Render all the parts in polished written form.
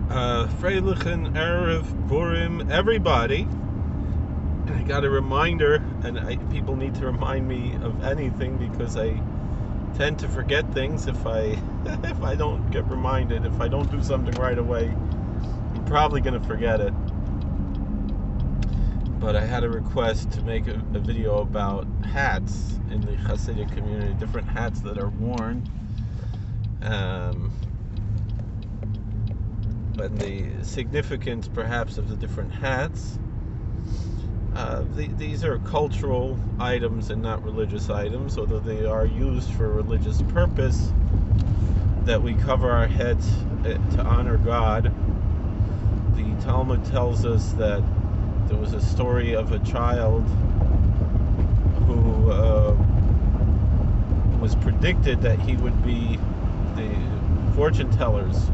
Freilichen Erev Purim, everybody. I got a reminder, and people need to remind me of anything because I tend to forget things if I if I don't get reminded. If I don't do something right away, I'm probably going to forget it. But I had a request to make a video about hats in the Hasidic community, different hats that are worn. And the significance perhaps of the different hats. These are cultural items and not religious items, although they are used for religious purpose, that we cover our heads to honor God. The Talmud tells us that there was a story of a child who was predicted that he would be, the fortune tellers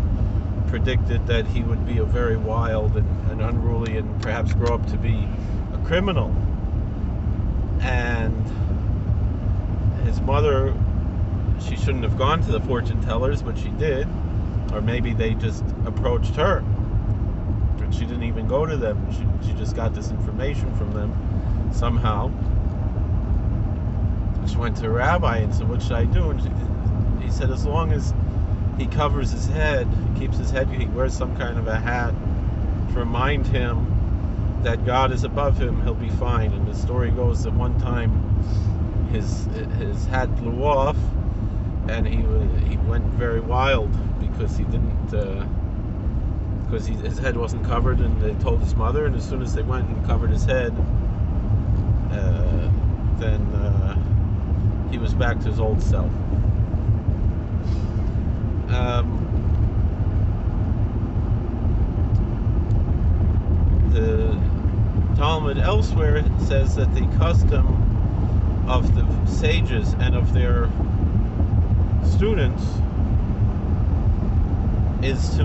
predicted that he would be a very wild and unruly and perhaps grow up to be a criminal. And his mother, she shouldn't have gone to the fortune tellers, but she did. Or maybe they just approached her. And she didn't even go to them. She just got this information from them somehow. She went to a rabbi and said, "What should I do?" And he said, as long as he covers his head, he keeps his head, he wears some kind of a hat to remind him that God is above him, he'll be fine. And the story goes that one time his hat blew off and he went very wild because he didn't because his head wasn't covered, and they told his mother, and as soon as they went and covered his head, then he was back to his old self. The Talmud elsewhere says that the custom of the sages and of their students is to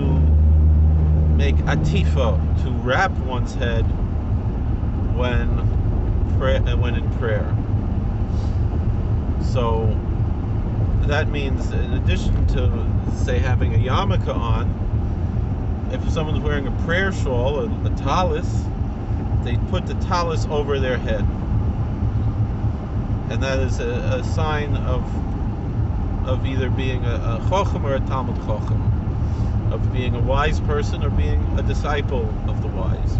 make atifa, to wrap one's head when in prayer. So that means, in addition to, say, having a yarmulke on, if someone's wearing a prayer shawl, a tallis, they put the tallis over their head. And that is a sign of either being a chochem or a talmid chochem, of being a wise person or being a disciple of the wise.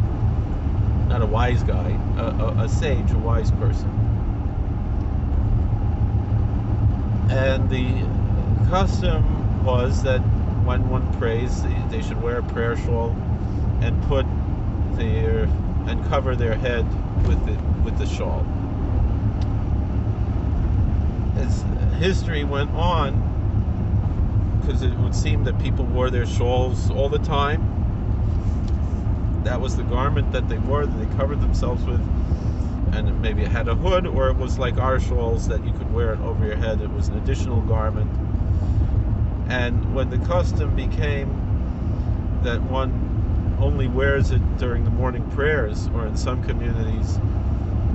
Not a wise guy, a sage, a wise person. And the custom was that when one prays, they should wear a prayer shawl and cover their head with the shawl. As history went on, because it would seem that people wore their shawls all the time. That was the garment that they wore, that they covered themselves with, and maybe it had a hood, or it was like our shawls that you could wear it over your head. It was an additional garment. And when the custom became that one only wears it during the morning prayers, or in some communities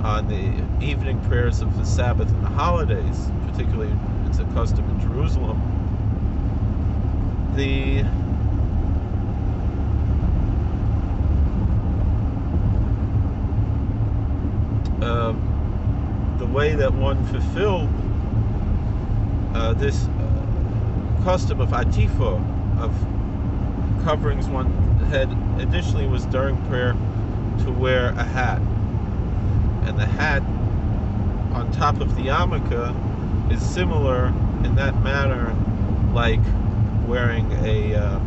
on the evening prayers of the Sabbath and the holidays, particularly it's a custom in Jerusalem, the way that one fulfilled this custom of atifa, of covering one's head, additionally was during prayer to wear a hat. And the hat on top of the yarmulke is similar in that manner, like wearing a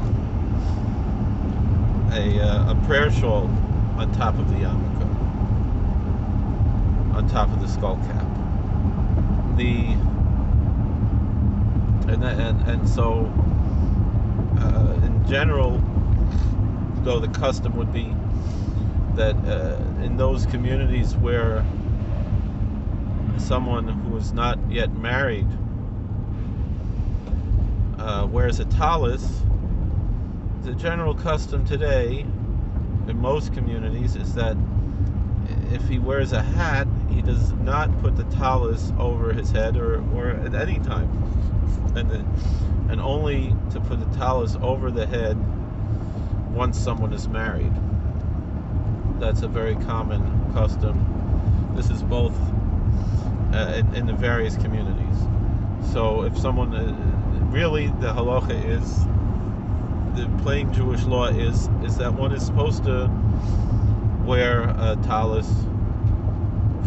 prayer shawl on top of the yarmulke, on top of the skull cap. So in general, though the custom would be that in those communities where someone who is not yet married wears a tallis, the general custom today in most communities is that if he wears a hat, he does not put the tallis over his head or at any time, and only to put the tallis over the head once someone is married. That's a very common custom. This is both in the various communities. So if someone really, the halacha is, the plain Jewish law is that one is supposed to wear a talis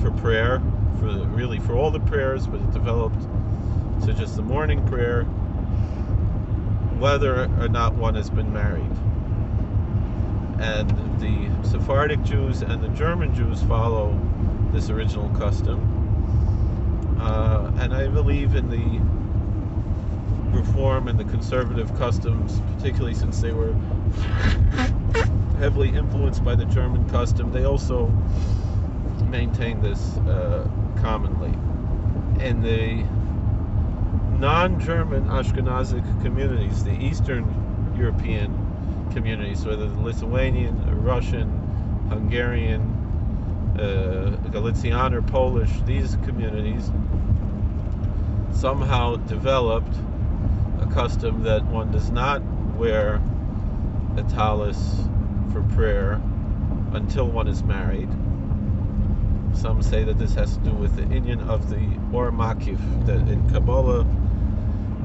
for prayer, for all the prayers, but it developed to just the morning prayer, whether or not one has been married. And the Sephardic Jews and the German Jews follow this original custom. And I believe in the Reform and the conservative customs, particularly since they were heavily influenced by the German custom, they also maintain this commonly. In the non-German Ashkenazic communities, the Eastern European communities, whether the Lithuanian, or Russian, Hungarian, Galician or Polish, these communities somehow developed a custom that one does not wear a talis for prayer until one is married. Some say that this has to do with the inyan of the Or Makif, that in Kabbalah,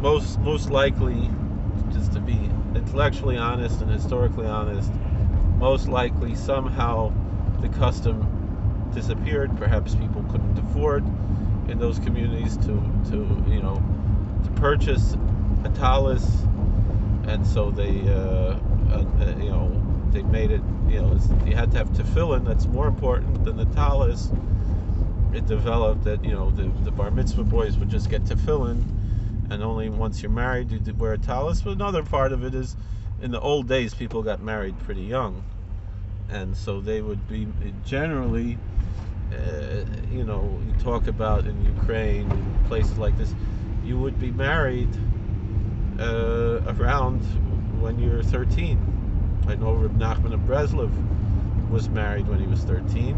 most likely, just to be intellectually honest and historically honest, most likely somehow the custom disappeared. Perhaps people couldn't afford in those communities to purchase a talis, and so they they made it, you had to have tefillin. That's more important than the talis. It developed that the bar mitzvah boys would just get tefillin, and only once you're married you wear a talis. But another part of it is, in the old days, people got married pretty young, and so they would be generally, you talk about in Ukraine and places like this, you would be married around when you're 13. I know Reb Nachman of Breslov was married when he was 13.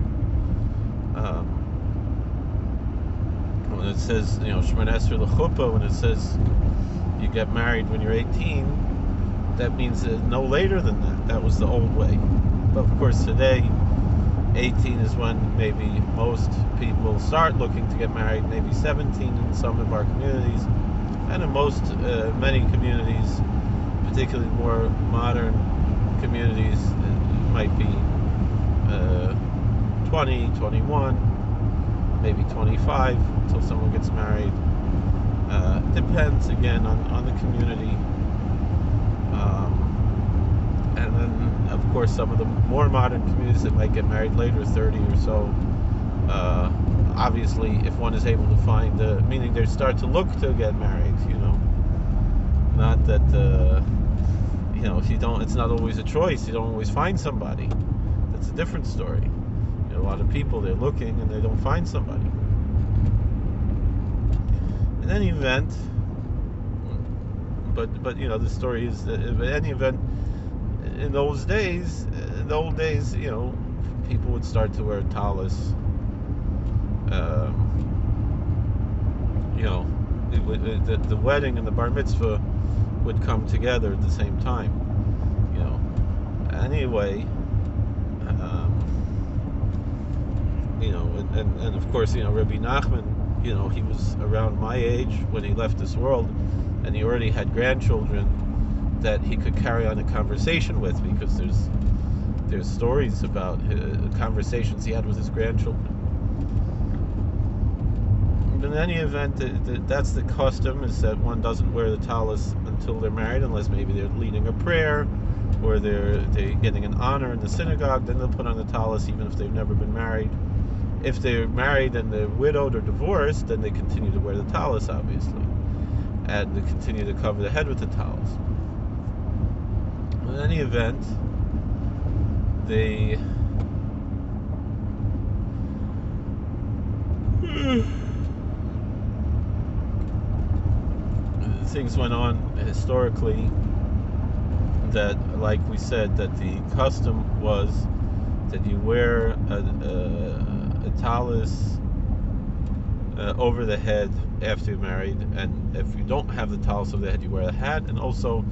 When it says, Shemon Esrei L'chuppah, when it says you get married when you're 18, that means no later than that. That was the old way. But of course today, 18 is when maybe most people start looking to get married, maybe 17 in some of our communities, and in many communities, particularly more modern communities, it might be 20, 21, maybe 25 until someone gets married. Depends again on the community. And then, of course, some of the more modern communities that might get married later, 30 or so. Obviously, if one is able to find, meaning they start to look to get married, not that, if you don't, it's not always a choice. You don't always find somebody. That's a different story. A lot of people, they're looking and they don't find somebody. In any event, but the story is, in any event, in the old days, people would start to wear talis. The wedding and the bar mitzvah would come together at the same time. Anyway, and of course, Rabbi Nachman, he was around my age when he left this world, and he already had grandchildren that he could carry on a conversation with, because there's stories about conversations he had with his grandchildren. But in any event, that's the custom, is that one doesn't wear the talis until they're married, unless maybe they're leading a prayer or they're getting an honor in the synagogue. Then they'll put on the talis even if they've never been married. If they're married and they're widowed or divorced, then they continue to wear the talis, obviously, and they continue to cover the head with the talis. In any event, things went on historically that, like we said, that the custom was that you wear a talis over the head after you're married, and if you don't have the talis over the head, you wear a hat. And also,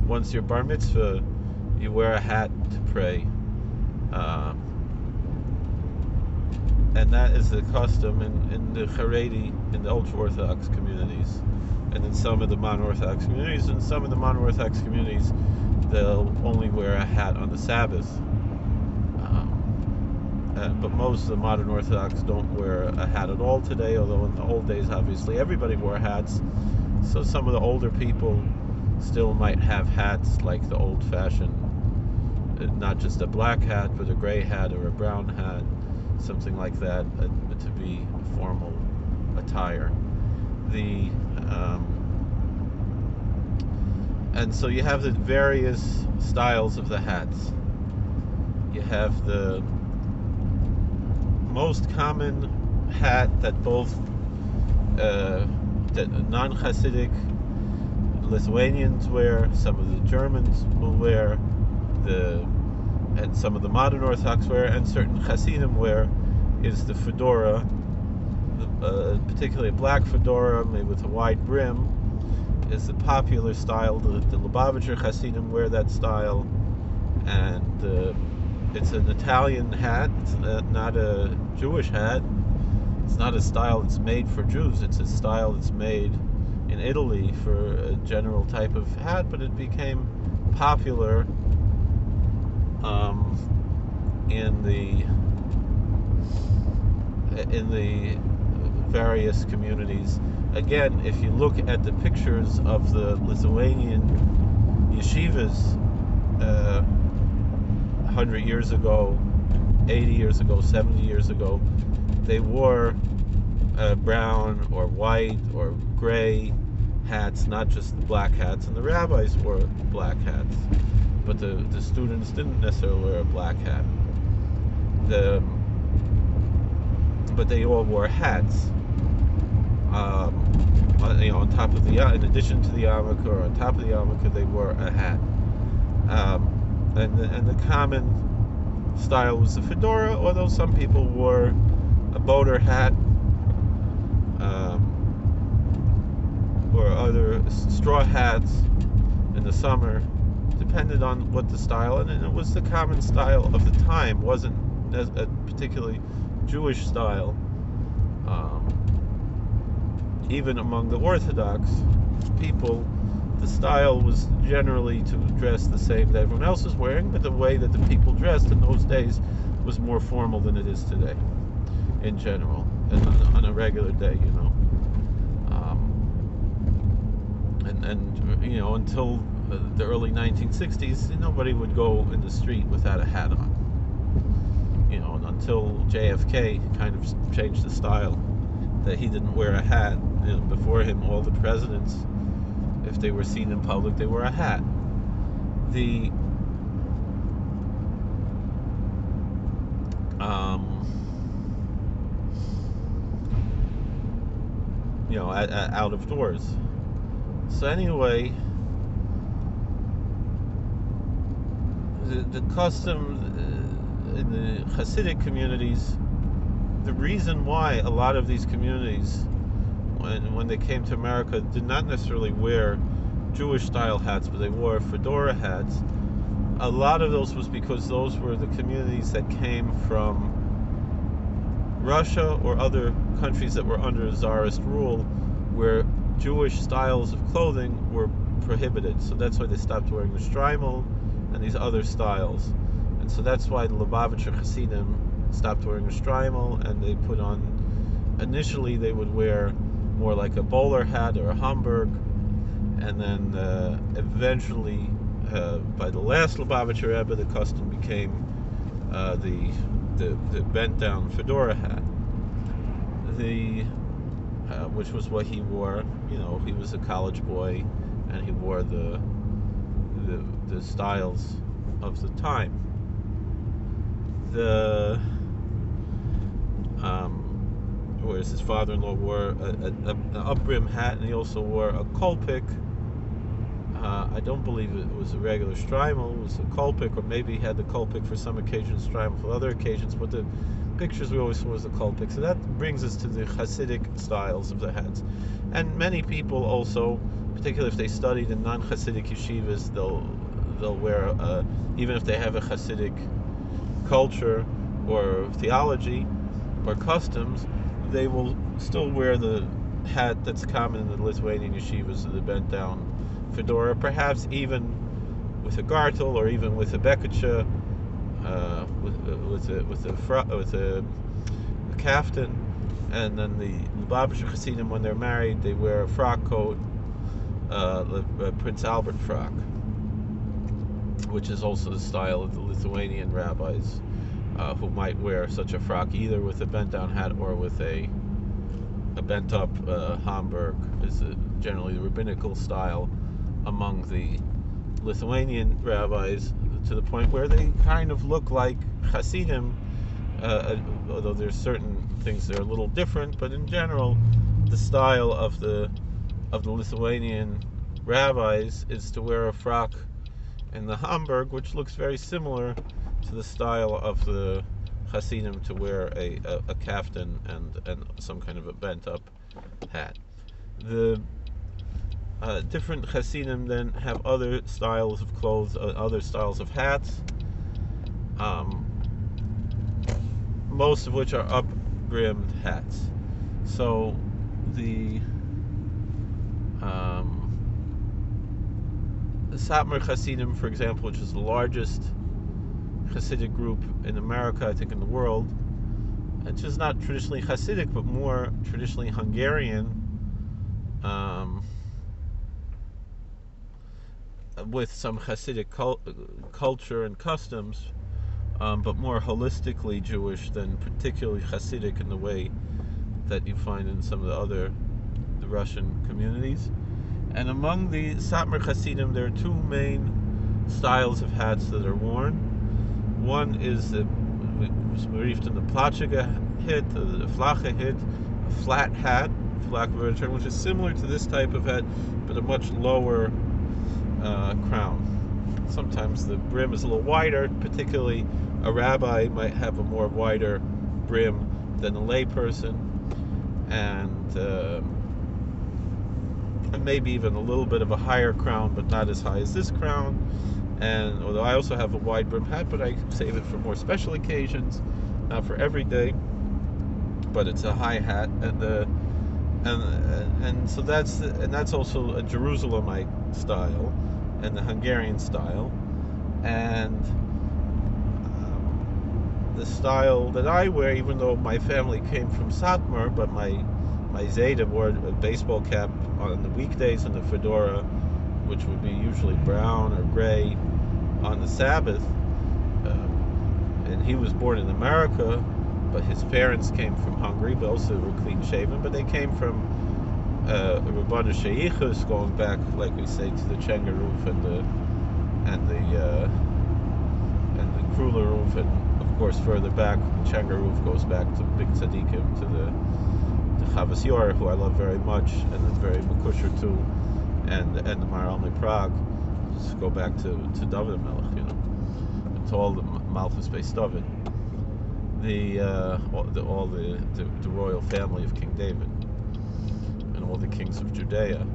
once you're bar mitzvah, you wear a hat to pray. And that is the custom in the Haredi, in the ultra-Orthodox communities, and in some of the non-Orthodox communities. In some of the non-Orthodox communities, they'll only wear a hat on the Sabbath. But most of the modern Orthodox don't wear a hat at all today, although in the old days, obviously, everybody wore hats. So some of the older people still might have hats like the old-fashioned, not just a black hat, but a gray hat or a brown hat, something like that, to be formal attire. And so you have the various styles of the hats. You have the most common hat that both that non-Hasidic Lithuanians wear, some of the Germans will wear, and some of the modern Orthodox wear, and certain Hasidim wear, is the Fedora, particularly a black Fedora made with a wide brim, is the popular style. The Lubavitcher Hasidim wear that style, and it's an Italian hat. It's not a Jewish hat. It's not a style that's made for Jews. It's a style that's made in Italy for a general type of hat, but it became popular in the various communities. Again, if you look at the pictures of the Lithuanian yeshivas 100 years ago, 80 years ago, 70 years ago, they wore brown or white or gray hats, not just black hats, and the rabbis wore black hats, but the students didn't necessarily wear a black hat. But they all wore hats. On top of in addition to the yarmulke, or on top of the yarmulke, they wore a hat. And the common style was the fedora, although some people wore a boater hat, or other straw hats in the summer, depended on what the style, and it was the common style of the time. Wasn't a particularly Jewish style. Even among the Orthodox people, the style was generally to dress the same that everyone else was wearing, but the way that the people dressed in those days was more formal than it is today, in general, and on a regular day, until the early 1960s, nobody would go in the street without a hat on. Until JFK kind of changed the style, that he didn't wear a hat. Before him, all the presidents, if they were seen in public, they wore a hat. Out of doors. So anyway, the custom in the Hasidic communities, the reason why a lot of these communities, when they came to America, did not necessarily wear Jewish style hats, but they wore fedora hats, a lot of those was because those were the communities that came from Russia or other countries that were under Tsarist rule, where Jewish styles of clothing were prohibited. So that's why they stopped wearing the Strymo and these other styles. And so that's why the Lubavitcher Hasidim stopped wearing a Strymo, and they put on, initially they would wear more like a bowler hat or a Hamburg, and then eventually, by the last Lubavitcher Rebbe, the custom became the bent down fedora hat, which was what he wore. He was a college boy, and he wore the styles of the time. Whereas his father-in-law wore an up-brim hat, and he also wore a Kolpik. I don't believe it was a regular Strymo, it was a Kolpik, or maybe he had the Kolpik for some occasions, Strymo for other occasions, but the pictures we always saw was the Kolpik. So that brings us to the Hasidic styles of the hats. And many people also, particularly if they studied in non-Hasidic yeshivas, they'll wear, even if they have a Hasidic culture or theology or customs, they will still wear the hat that's common in the Lithuanian yeshivas, the bent down fedora, perhaps even with a gartel or even with a bekutcha, with a kaftan. And then the Lubavitcher Hasidim, when they're married, they wear a frock coat, Prince Albert frock, which is also the style of the Lithuanian rabbis, who might wear such a frock either with a bent down hat or with a bent up Hamburg, is generally the rabbinical style among the Lithuanian rabbis, to the point where they kind of look like Hasidim, although there's certain things that are a little different, but in general, the style of the Lithuanian rabbis is to wear a frock and the Hamburg, which looks very similar to the style of the Hasidim to wear a kaftan and some kind of a bent up hat. The different Hasidim then have other styles of clothes, other styles of hats, most of which are up-brimmed hats. So the Satmar Hasidim, for example, which is the largest Hasidic group in America, I think in the world, which is not traditionally Hasidic, but more traditionally Hungarian, with some Hasidic culture and customs, but more holistically Jewish than particularly Hasidic in the way that you find in some of the Russian communities. And among the Satmar Hasidim, there are two main styles of hats that are worn. One is the Marift in the Platschiga hit, the Flache hit, a flat hat, for lack of a better term, which is similar to this type of hat, but a much lower crown. Sometimes the brim is a little wider, particularly a rabbi might have a more wider brim than a layperson, and maybe even a little bit of a higher crown, but not as high as this crown. And although I also have a wide brim hat, but I save it for more special occasions, not for every day. But it's a high hat, and so that's also a Jerusalemite style, and the Hungarian style, and the style that I wear, even though my family came from Satmar, but my Zeta wore a baseball cap on the weekdays and the fedora, which would be usually brown or gray, on the Sabbath. And he was born in America, but his parents came from Hungary, but also were clean shaven. But they came from Rabbanu Sheikhus, going back, like we say, to the Chenga roof and the Krula roof, and of course further back, the Chenga roof goes back to Big Tzaddikim, to the Chavas Yor, who I love very much, and is very Makusher too, and the Maralmi Prague. Just go back to David Melech, and to all the Malchus based David, all the royal family of King David, and all the kings of Judea,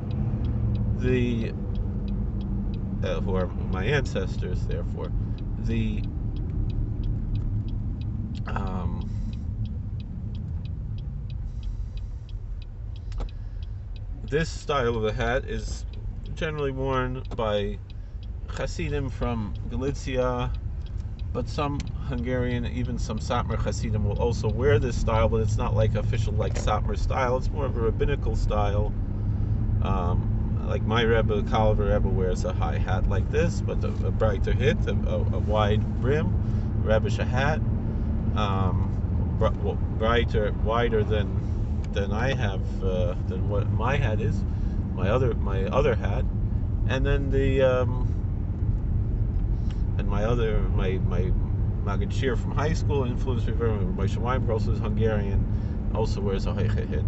who are my ancestors. Therefore, this style of a hat is generally worn by Hasidim from Galicia, but some Hungarian, even some Satmar Hasidim will also wear this style, but it's not like official like Satmar style. It's more of a rabbinical style. Like my Rebbe, Kalaver Rebbe, wears a high hat like this, but a brighter hit, a wide brim, Rebbish hat, wider than I have, than what my hat is, my other hat, and then my Maggid Shir from high school influenced me very much. Moshe Weinberg also is Hungarian, also wears a hoiche hit.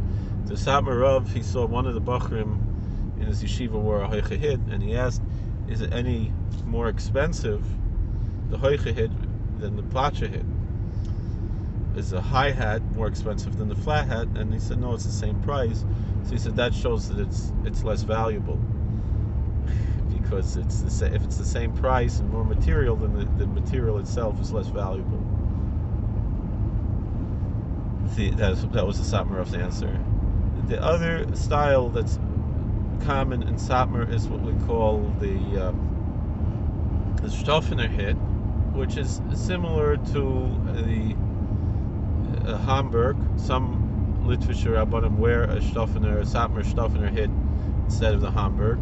The Satmar Rav, he saw one of the Bachrim in his yeshiva wore a hoiche hit, and he asked, is it any more expensive, the hoiche hit, than the placha hit? Is a high hat more expensive than the flat hat? And he said, no, it's the same price. So he said, that shows that it's less valuable. because if it's the same price and more material, then the material itself is less valuable. That was the Satmarov's answer. The other style that's common in Satmar is what we call the Stoffener hit, which is similar to the Hamburg. Some Litvische Rabbanim wear a Satmar Stoffener hit instead of the Hamburg.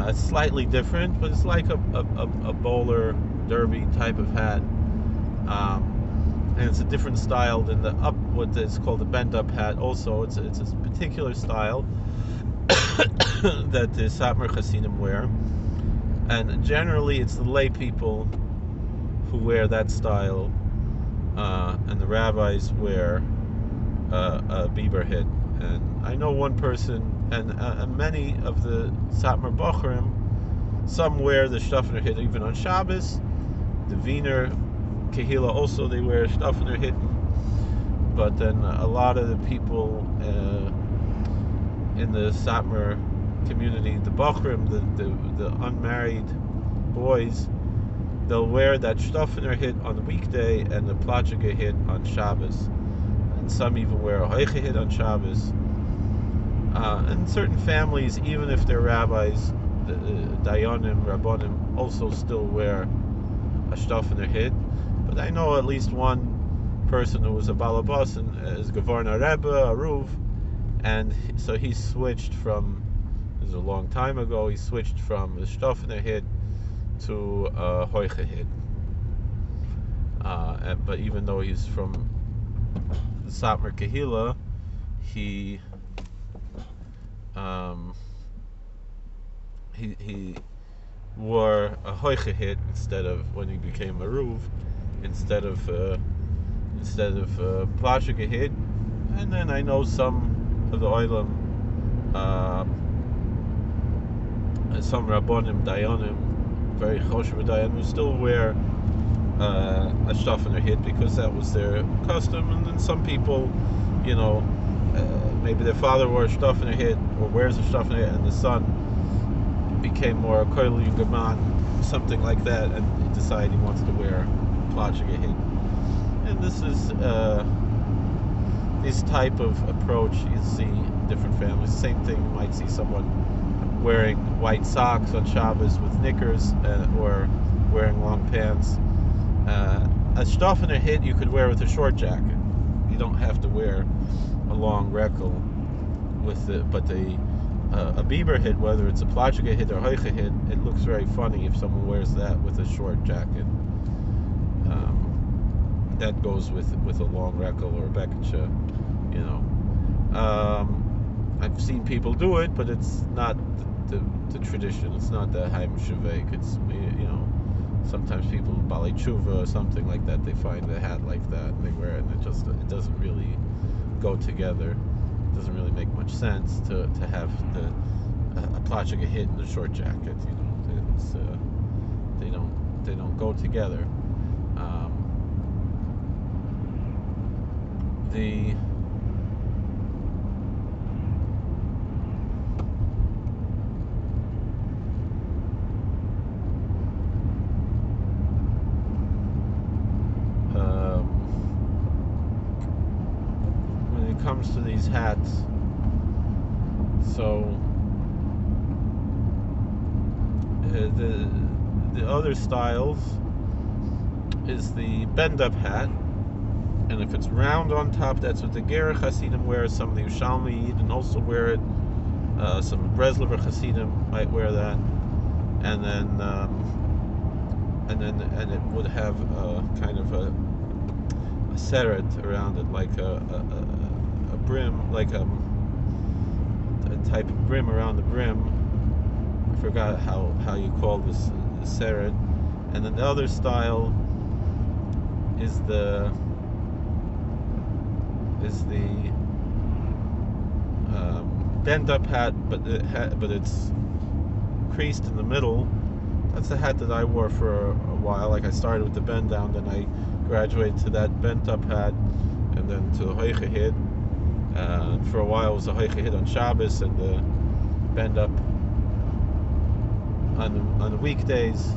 It's slightly different, but it's like a bowler derby type of hat. And it's a different style than what is called the bent-up hat. Also, it's a particular style that the Satmar Hasidim wear, and generally it's the lay people who wear that style, and the rabbis wear a Bieber hit. And I know one person, and many of the Satmar Bochurim, some wear the Stoffener hit even on Shabbos. The Wiener Kehila also, they wear Stoffener hit, but then a lot of the people in the Satmar community, the Bochurim, the unmarried boys, they'll wear that Stoffener hit on the weekday and the Plachige hit on Shabbos. And some even wear a Hoiche hit on Shabbos. And certain families, even if they're rabbis, the Dayanim, Rabbanim, also still wear a Stoffener hit. But I know at least one person who was a balabas and is Gavarna Rebbe, a Ruv, and so he switched from, this was a long time ago, he switched from the Stoffener hit to a Hoiche hit. But even though he's from the Satmar Kehila, he wore a Hoiche hit instead of, when he became a Ruv, instead of Plashige hit. And then I know some of the Oilam, some Rabbonim, Dayanim, very Choshev Dayanim, who still wear a Stoffener hit because that was their custom. And then some people, maybe their father wore a Stoffener hit or wears a Stoffener hit, and the son became more a Koil Yugaman, something like that, and he decided he wants to wear Plachige hit. And this is this type of approach you see in different families. Same thing, you might see someone wearing white socks on Shabbos with knickers, or wearing long pants. A Stoffener hit you could wear with a short jacket. You don't have to wear a long rekel with it, but a Bieber hit, whether it's a Plachige hit or Hoiche hit, it looks very funny if someone wears that with a short jacket. That goes with a long rekel or a beketcha, I've seen people do it, but it's not the tradition. It's not the Haim Shavek. It's, sometimes people, Bali Tshuva or something like that, they find a hat like that and they wear it, and it doesn't really go together. It doesn't really make much sense to have a Plachige hit in a short jacket. They don't go together. When it comes to these hats, so the other styles is the bend-up hat. And if it's round on top, that's what the Ger Hasidim wear. Some of the Yerushalmi Yidden also wear it. Some Breslover Hasidim might wear that. And then it would have kind of a seret around it, like a brim, like a type of brim around the brim. I forgot how you call this seret. And then the other style is the bend-up hat, but it's creased in the middle. That's the hat that I wore for a while. Like, I started with the bend down, then I graduated to that bent-up hat, and then to the Hoiche hit. For a while, it was a Hoiche hit on Shabbos, and the bend-up on the weekdays.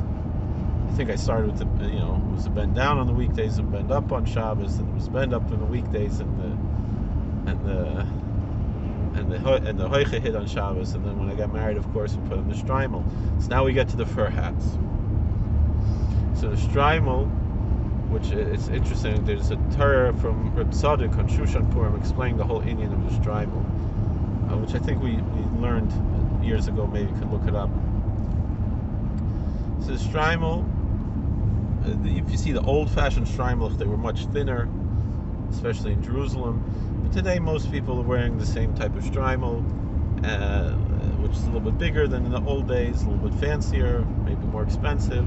I think I started with the, it was a bend down on the weekdays and bend up on Shabbos, and it was bend up on the weekdays and the hoiche hit on Shabbos, and then when I got married, of course, we put on the Strymo. So now we get to the fur hats. So the Strymo, which it's interesting, there's a Torah from Reb Tzadok on Shushan Purim explaining the whole Indian of the Strymo, which I think we learned years ago. Maybe you could look it up. So the Strymo, if you see the old-fashioned Strymo, they were much thinner, especially in Jerusalem. But today, most people are wearing the same type of Strymo, which is a little bit bigger than in the old days, a little bit fancier, maybe more expensive.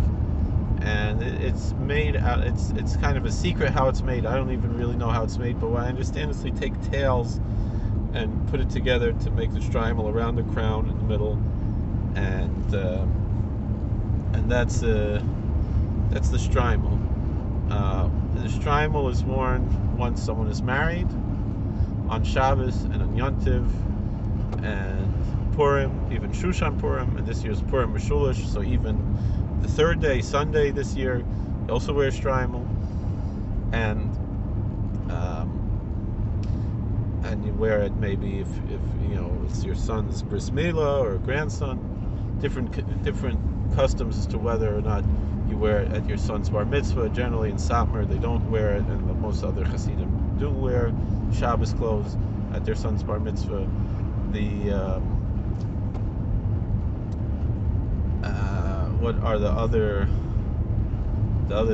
And it's made out. It's kind of a secret how it's made. I don't even really know how it's made, but what I understand is they take tails and put it together to make the Strymo around the crown in the middle, and that's the Strymo. The Strymo is worn once someone is married, on Shabbos and on Yontiv and Purim, even Shushan Purim, and this year's Purim Mishulish, so even the third day, Sunday this year, you also wear Strymo, and you wear it maybe if it's your son's bris milah or grandson. Different customs as to whether or not you wear it at your son's bar mitzvah. Generally in Satmar they don't wear it, and most other Hasidim do wear Shabbos clothes at their son's bar mitzvah. What are the other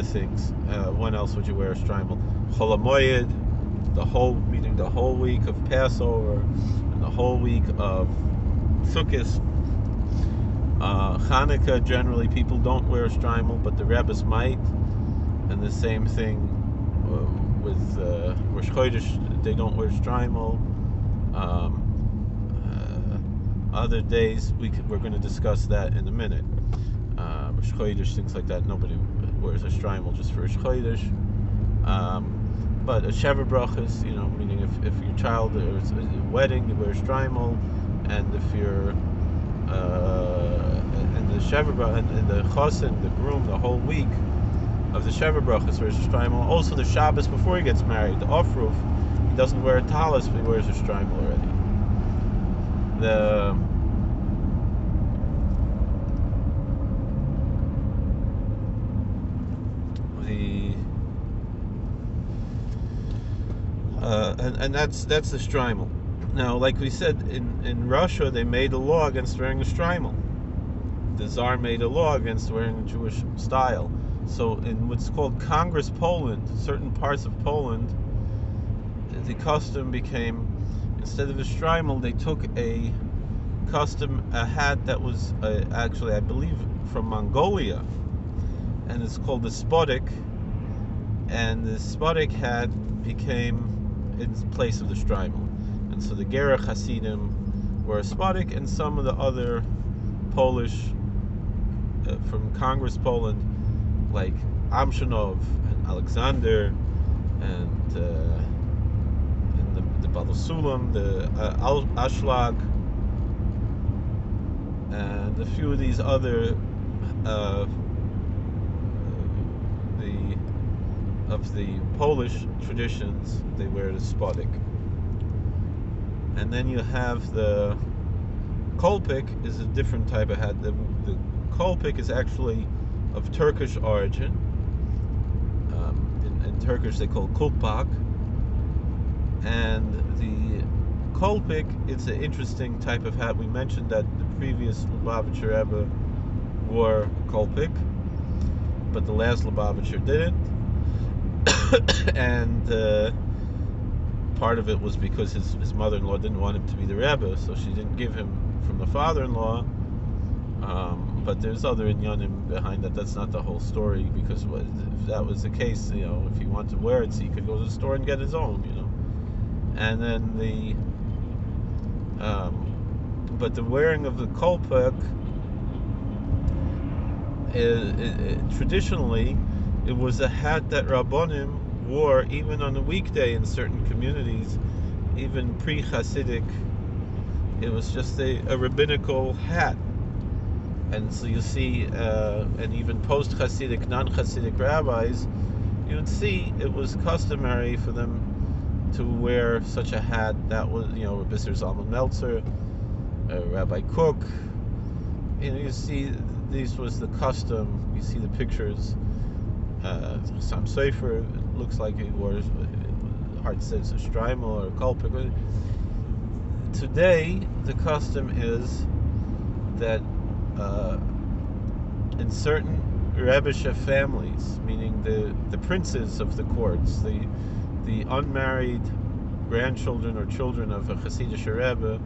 things? When else would you wear a Strymo? Chol HaMoed, the whole week of Passover and the whole week of Sukkot. Hanukkah, generally people don't wear a Strymo, but the Rebbes might. And the same thing with Rosh Chodesh, they don't wear Strymo. Other days, we're going to discuss that in a minute. Rosh Chodesh, things like that, nobody wears a Strymo just for Rosh Chodesh. But a Shever Brachas, meaning if your child is a wedding, you wear a Strymo, and if you're and the Shever Brachas and the Chosin, the groom, the whole week of the Shever Brachas wears a Strymo. Also the Shabbos before he gets married, the Ofruf, he doesn't wear a talis, but he wears a Strymo already. And that's the Strymo. Now, like we said, in Russia, they made a law against wearing a Strymo. The Tsar made a law against wearing a Jewish style. So in what's called Congress Poland, certain parts of Poland, the custom became, instead of a Strymo, they took a hat that was actually, I believe, from Mongolia, and it's called the Spodek, and the Spodek hat became in place of the Strymo. And so the Gerach Hasidim were a Spodek, and some of the other Polish from Congress Poland, like Amshanov and Alexander and the Balosulam, the Ashlag, and a few of these other of the Polish traditions, they wear the Spodek. And then you have the Kolpik, is a different type of hat. The Kolpik is actually of Turkish origin. In Turkish they call Kolpak. And the Kolpik, it's an interesting type of hat. We mentioned that the previous Lubavitcher Rebbe wore Kolpik, but the last Lubavitcher didn't. And part of it was because his mother-in-law didn't want him to be the Rebbe, so she didn't give him from the father-in-law. But there's other inyanim behind that. That's not the whole story, because if that was the case, if he wanted to wear it, so he could go to the store and get his own, And then but the wearing of the kolpik, traditionally, it was a hat that Rabbonim wore even on a weekday in certain communities, even pre-Hasidic. It was just a rabbinical hat. And so you see, and even post-Hasidic, non-Hasidic rabbis, you would see it was customary for them to wear such a hat. That was, Rabbi Zalman Meltzer, Rabbi Cook. You see, this was the custom. You see the pictures. Sam Sefer, it looks like he wore, hard says, a Strymo or a Kolpik. Today, the custom is that in certain Rebbeisha families, meaning the princes of the courts, the unmarried grandchildren or children of a Hasidic Rebbe,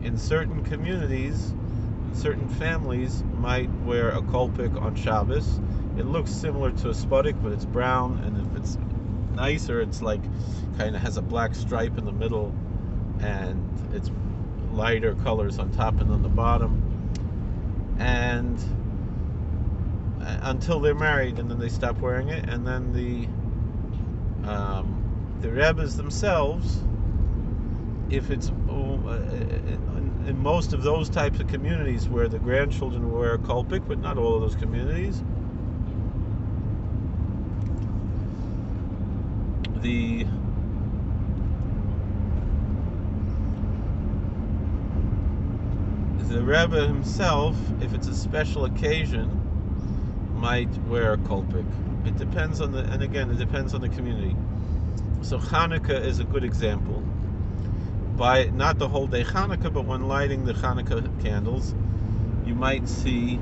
in certain communities, certain families might wear a kolpik on Shabbos. It looks similar to a spudik, but it's brown, and if it's nicer, it's like kind of has a black stripe in the middle, and it's lighter colors on top and on the bottom. And until they're married, and then they stop wearing it, and then the Rebbes themselves, if it's in most of those types of communities where the grandchildren wear a kolpik, but not all of those communities, the Rebbe himself, if it's a special occasion, might wear a kolpik. It depends on it depends on the community. So Hanukkah is a good example. By not the whole day Hanukkah, but when lighting the Hanukkah candles, you might see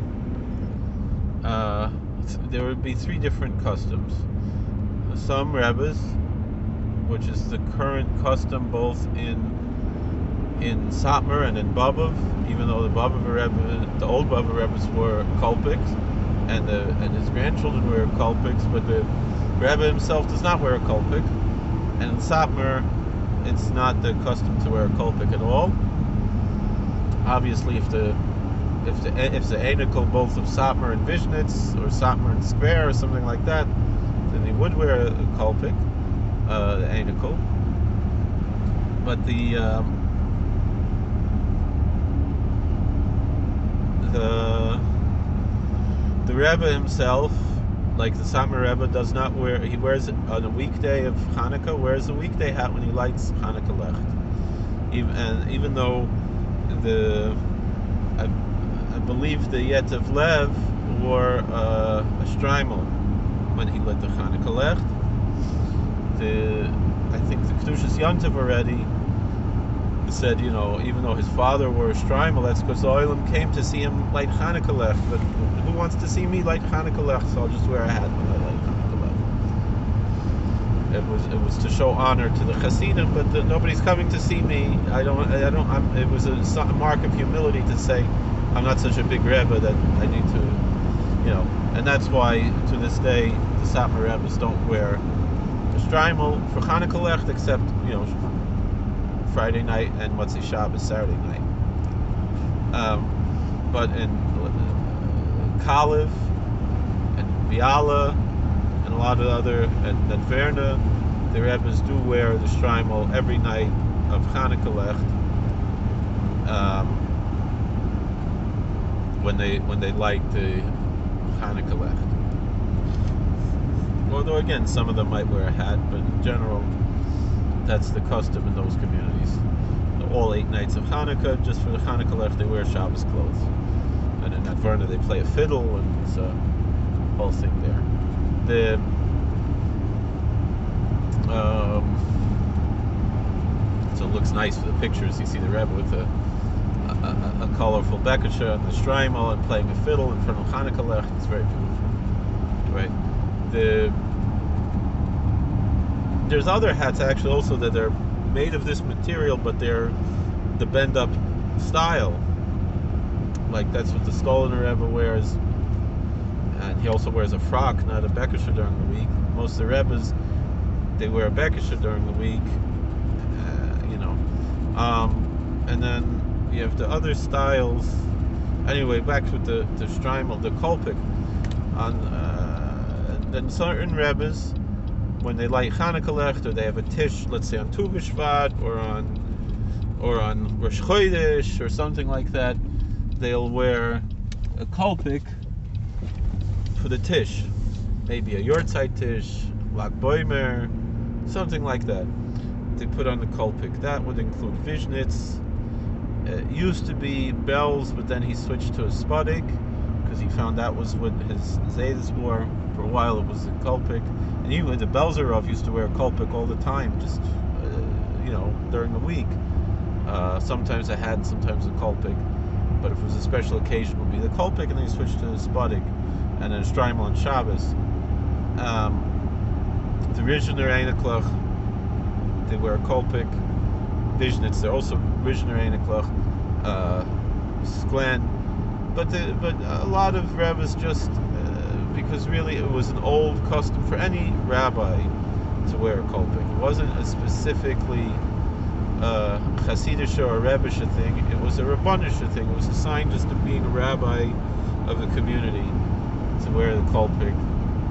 there would be three different customs. Some Rebbes, which is the current custom both in Satmar and in Babov, even though the old Babov Rebbes wore kolpiks, and his grandchildren wear kolpiks, but the Rebbe himself does not wear a kolpik, and in Satmar, it's not the custom to wear a kolpik at all. Obviously, if the Einikel both of Satmar and Vishnitz, or Satmar and Square, or something like that, then he would wear a kolpik, the Einikel. But the Rebbe himself, like the Satmar Rebbe, does not wear. He wears on a weekday of Hanukkah. Wears a weekday hat when he lights Hanukkah Lecht. Even though I believe the Yetiv Lev wore a Strymo when he lit the Hanukkah Lecht. I think the Kedushas Yontiv already said, even though his father wore a Strymo, that's because the Oilam came to see him light Hanukkah Lecht. But who wants to see me light Hanukkah Lecht? So I'll just wear a hat when I light Hanukkah Lecht. It was to show honor to the Hasidim, but nobody's coming to see me. It was a mark of humility to say, I'm not such a big Rebbe that I need to, and that's why to this day the Satmar Rebbes don't wear a Strymo for Hanukkah Lecht, except Friday night and Motzei Shabbos, Saturday night. But in Kalev and Biala and a lot of other, and Verna, the Rebbes do wear the Strymo every night of Hanukkah Lecht, when they light the Hanukkah Lecht. Although again, some of them might wear a hat, but in general, that's the custom in those communities. All 8 nights of Hanukkah, just for the Hanukkah Lecht, they wear Shabbos clothes. And in Adverna, they play a fiddle, and it's a whole thing there. So it looks nice for the pictures. You see the Rebbe with a colorful bekasha and the Strymo and playing a fiddle in front of Hanukkah Lecht. It's very beautiful, right? There's other hats actually also that are made of this material, but they're the bend-up style. Like that's what the Stoliner Rebbe wears, and he also wears a frock, not a bekasha during the week. Most of the Rebbes, they wear a bekasha during the week, and then you have the other styles. Anyway, back with the Strymo, the Kolpik. Then certain Rebbes, when they light Hanukkah Lecht, or they have a tish, let's say on Tu B'Shvat, or on Rosh Chodesh, or something like that, they'll wear a Kolpik for the Tish. Maybe a Yortzeit Tish, Lag Boimer, something like that. They put on the Kolpik. That would include Vishnitz. It used to be bells, but then he switched to a Spudik because he found that was what his Zaydas wore. For a while it was a Kolpik. And even the Belzerov used to wear a Kolpik all the time, just, during the week. Sometimes a hat, sometimes a Kolpik. But if it was a special occasion, it would be the Kolpik, and then he switched to the Spudik. And then Strymo on Shabbos. The Rizhiner Einiklach, they wear a Kolpik. Vishnitz, they're also Rizhiner Einiklach. Sklen. But a lot of rabbis just, because really it was an old custom for any rabbi to wear a Kolpik. It wasn't a specifically Hasidic or Rebbish thing. It was a Rabbanish thing. It was a sign just of being a rabbi of the community to wear the Kolpik,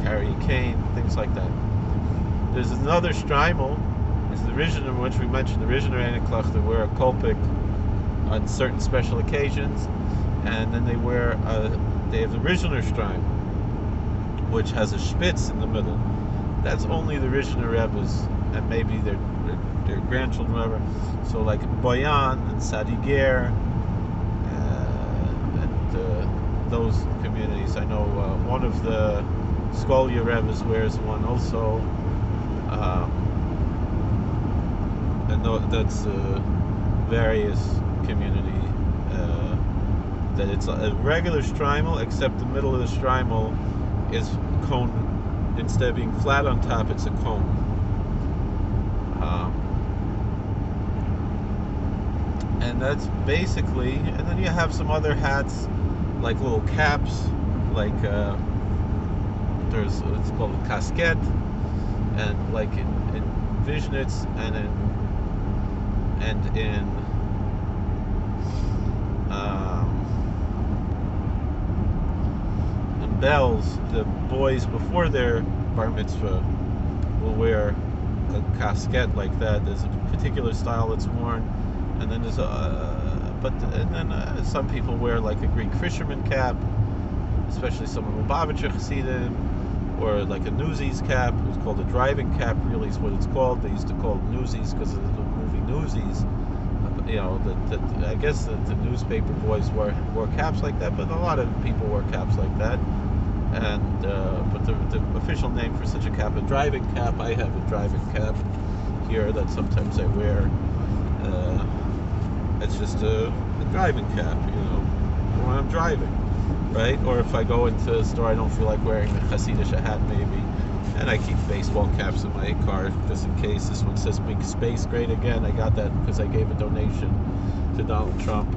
carry a cane, things like that. There's another Strymo. It's the Rizhiner, which we mentioned, the Rizhiner Einiklach, they wear a Kolpik on certain special occasions, and then they have the Rizhiner Strymo, which has a spitz in the middle. That's only the Rizhiner Rebbes, and maybe their grandchildren, whatever. So like Boyan and Sadiger, and those communities. I know one of the Skolia Rebbes wears one also. And that's various community. That it's a regular Strymo, except the middle of the Strymo is cone. Instead of being flat on top, it's a cone. And that's basically. And then you have some other hats, like little caps, like it's called a Casquette, and like in Vishnitz and in bells, the boys before their bar mitzvah will wear a casquette like that. There's a particular style that's worn, and then there's some people wear like a Greek fisherman cap, especially some of the Lubavitcher Hasidim, or like a Newsies cap. It's called a driving cap, really is what it's called. They used to call it Newsies because of the movie Newsies. I guess the newspaper boys wore caps like that, but a lot of people wore caps like that. And but the official name for such a cap, a driving cap. I have a driving cap here that sometimes I wear. It's just a driving cap, when I'm driving, right? Or if I go into a store, I don't feel like wearing a Hasidic hat, maybe. And I keep baseball caps in my car just in case. This one says Big Space Great Again. I got that because I gave a donation to Donald Trump.